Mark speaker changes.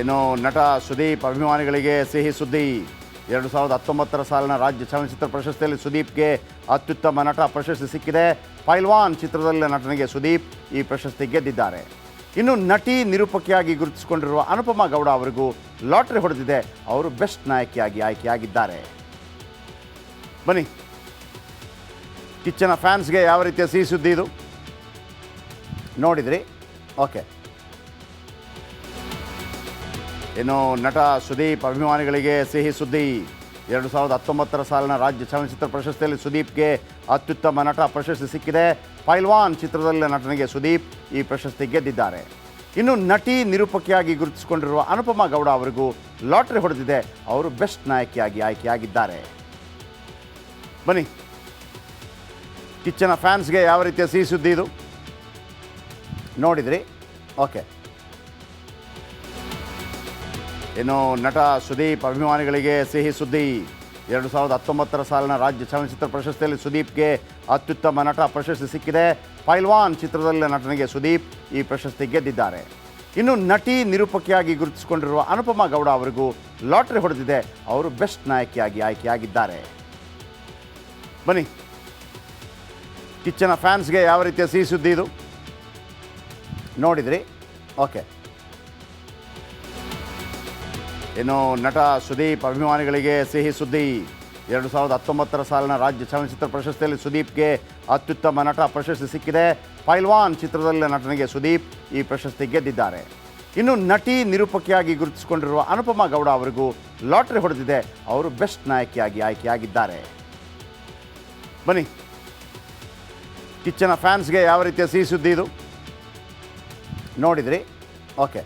Speaker 1: ಇನ್ನು ನಟ ಸುದೀಪ್ ಅಭಿಮಾನಿಗಳಿಗೆ ಸಿಹಿ ಸುದ್ದಿ. 2019 ಸಾಲಿನ ರಾಜ್ಯ ಚಲನಚಿತ್ರ ಪ್ರಶಸ್ತಿಯಲ್ಲಿ ಸುದೀಪ್ಗೆ ಅತ್ಯುತ್ತಮ ನಟ ಪ್ರಶಸ್ತಿ ಸಿಕ್ಕಿದೆ. ಪೈಲ್ವಾನ್ ಚಿತ್ರದಲ್ಲಿನ ನಟನೆಗೆ ಸುದೀಪ್ ಈ ಪ್ರಶಸ್ತಿ ಗೆದ್ದಿದ್ದಾರೆ. ಇನ್ನು ನಟಿ ನಿರೂಪಕಿಯಾಗಿ ಗುರುತಿಸಿಕೊಂಡಿರುವ ಅನುಪಮಾ ಗೌಡ ಅವರಿಗೂ ಲಾಟರಿ ಹೊಡೆದಿದೆ. ಅವರು ಬೆಸ್ಟ್ ನಾಯಕಿಯಾಗಿ ಆಯ್ಕೆಯಾಗಿದ್ದಾರೆ. ಬನ್ನಿ, ಕಿಚ್ಚನ ಫ್ಯಾನ್ಸ್ಗೆ ಯಾವ ರೀತಿಯ ಸಿಹಿ ಸುದ್ದಿ ಇದು ನೋಡಿದ್ರಿ. ಓಕೆ, ಇನ್ನು ನಟ ಸುದೀಪ್ ಅಭಿಮಾನಿಗಳಿಗೆ ಸಿಹಿ ಸುದ್ದಿ. 2019 ಸಾಲಿನ ರಾಜ್ಯ ಚಲನಚಿತ್ರ ಪ್ರಶಸ್ತಿಯಲ್ಲಿ ಸುದೀಪ್ಗೆ ಅತ್ಯುತ್ತಮ ನಟ ಪ್ರಶಸ್ತಿ ಸಿಕ್ಕಿದೆ. ಪೈಲ್ವಾನ್ ಚಿತ್ರದಲ್ಲಿನ ನಟನೆಗೆ ಸುದೀಪ್ ಈ ಪ್ರಶಸ್ತಿ ಗೆದ್ದಿದ್ದಾರೆ. ಇನ್ನು ನಟಿ ನಿರೂಪಕಿಯಾಗಿ ಗುರುತಿಸಿಕೊಂಡಿರುವ ಅನುಪಮಾ ಗೌಡ ಅವರಿಗೂ ಲಾಟರಿ ಹೊಡೆದಿದೆ. ಅವರು ಬೆಸ್ಟ್ ನಾಯಕಿಯಾಗಿ ಆಯ್ಕೆಯಾಗಿದ್ದಾರೆ. ಬನ್ನಿ, ಕಿಚ್ಚನ ಫ್ಯಾನ್ಸ್ಗೆ ಯಾವ ರೀತಿಯ ಸಿಹಿ ಸುದ್ದಿ ಇದು ನೋಡಿದ್ರಿ. ಓಕೆ, ಇನ್ನು ನಟ ಸುದೀಪ್ ಅಭಿಮಾನಿಗಳಿಗೆ ಸಿಹಿ ಸುದ್ದಿ. 2019 ಸಾಲಿನ ರಾಜ್ಯ ಚಲನಚಿತ್ರ ಪ್ರಶಸ್ತಿಯಲ್ಲಿ ಸುದೀಪ್ಗೆ ಅತ್ಯುತ್ತಮ ನಟ ಪ್ರಶಸ್ತಿ ಸಿಕ್ಕಿದೆ. ಪೈಲ್ವಾನ್ ಚಿತ್ರದಲ್ಲಿನ ನಟನೆಗೆ ಸುದೀಪ್ ಈ ಪ್ರಶಸ್ತಿ ಗೆದ್ದಿದ್ದಾರೆ. ಇನ್ನು ನಟಿ ನಿರೂಪಕಿಯಾಗಿ ಗುರುತಿಸಿಕೊಂಡಿರುವ ಅನುಪಮಾ ಗೌಡ ಅವರಿಗೂ ಲಾಟರಿ ಹೊಡೆದಿದೆ. ಅವರು ಬೆಸ್ಟ್ ನಾಯಕಿಯಾಗಿ ಆಯ್ಕೆಯಾಗಿದ್ದಾರೆ. ಬನ್ನಿ, ಕಿಚ್ಚನ ಫ್ಯಾನ್ಸ್ಗೆ ಯಾವ ರೀತಿಯ ಸಿಹಿ ಸುದ್ದಿ ಇದು ನೋಡಿದ್ರಿ. ಓಕೆ, ಇನ್ನು ನಟ ಸುದೀಪ್ ಅಭಿಮಾನಿಗಳಿಗೆ ಸಿಹಿ ಸುದ್ದಿ. 2019 ಸಾಲಿನ ರಾಜ್ಯ ಚಲನಚಿತ್ರ ಪ್ರಶಸ್ತಿಯಲ್ಲಿ ಸುದೀಪ್ಗೆ ಅತ್ಯುತ್ತಮ ನಟ ಪ್ರಶಸ್ತಿ ಸಿಕ್ಕಿದೆ. ಪೈಲ್ವಾನ್ ಚಿತ್ರದಲ್ಲಿನ ನಟನೆಗೆ ಸುದೀಪ್ ಈ ಪ್ರಶಸ್ತಿ ಗೆದ್ದಿದ್ದಾರೆ. ಇನ್ನು ನಟಿ ನಿರೂಪಕಿಯಾಗಿ ಗುರುತಿಸಿಕೊಂಡಿರುವ ಅನುಪಮಾ ಗೌಡ ಅವರಿಗೂ ಲಾಟರಿ ಹೊಡೆದಿದೆ. ಅವರು ಬೆಸ್ಟ್ ನಾಯಕಿಯಾಗಿ ಆಯ್ಕೆಯಾಗಿದ್ದಾರೆ. ಬನ್ನಿ, ಕಿಚ್ಚನ ಫ್ಯಾನ್ಸ್ಗೆ ಯಾವ ರೀತಿಯ ಸಿಹಿ ಸುದ್ದಿ ಇದು ನೋಡಿದ್ರಿ. ಓಕೆ.